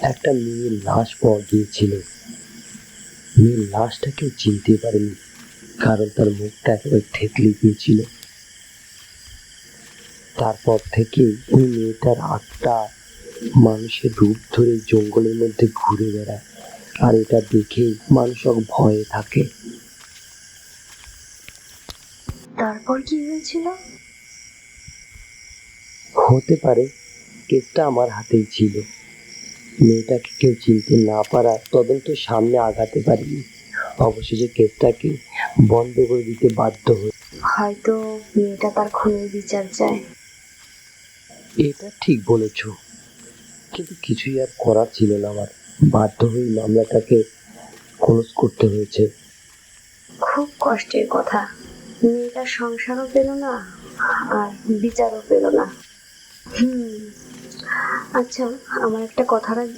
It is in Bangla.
একটা মেয়ের লাশ পাওয়া গিয়েছিল। মেয়ের লাশটা কেউ চিনতে পারেনি, কারণ তার মুখটা একেবারে থেতলে গিয়েছিল। তারপর থেকে ওই মেয়েটার আত্মা মানুষের রূপ ধরে জঙ্গলের মধ্যে ঘুরে বেড়ায়, আর এটা দেখেই মানুষ ভয়ে থাকে। তারপর কি হয়েছিল? হতে পারে কেসটা আমার হাতেই ছিল। মেয়েটাকে কেউ চিনতে না পারায় তদন্ত সামনে আগাতে পারিনি। অবশেষে কেসটাকে বন্ধ করে দিতে বাধ্য হই। হয়তো মেয়েটা তার খুনের বিচার চায়। এটা ঠিক বলেছ, কিন্তু কিছুই আর করার ছিল না আমার। বাধ্য হয়ে মামলাটাকে ক্লোজ করতে হয়েছে। খুব কষ্টের কথা। মেয়েটা সংসারও পেল না, আর বিচারও পেল না। আচ্ছা, আমার একটা কথা রাখবে?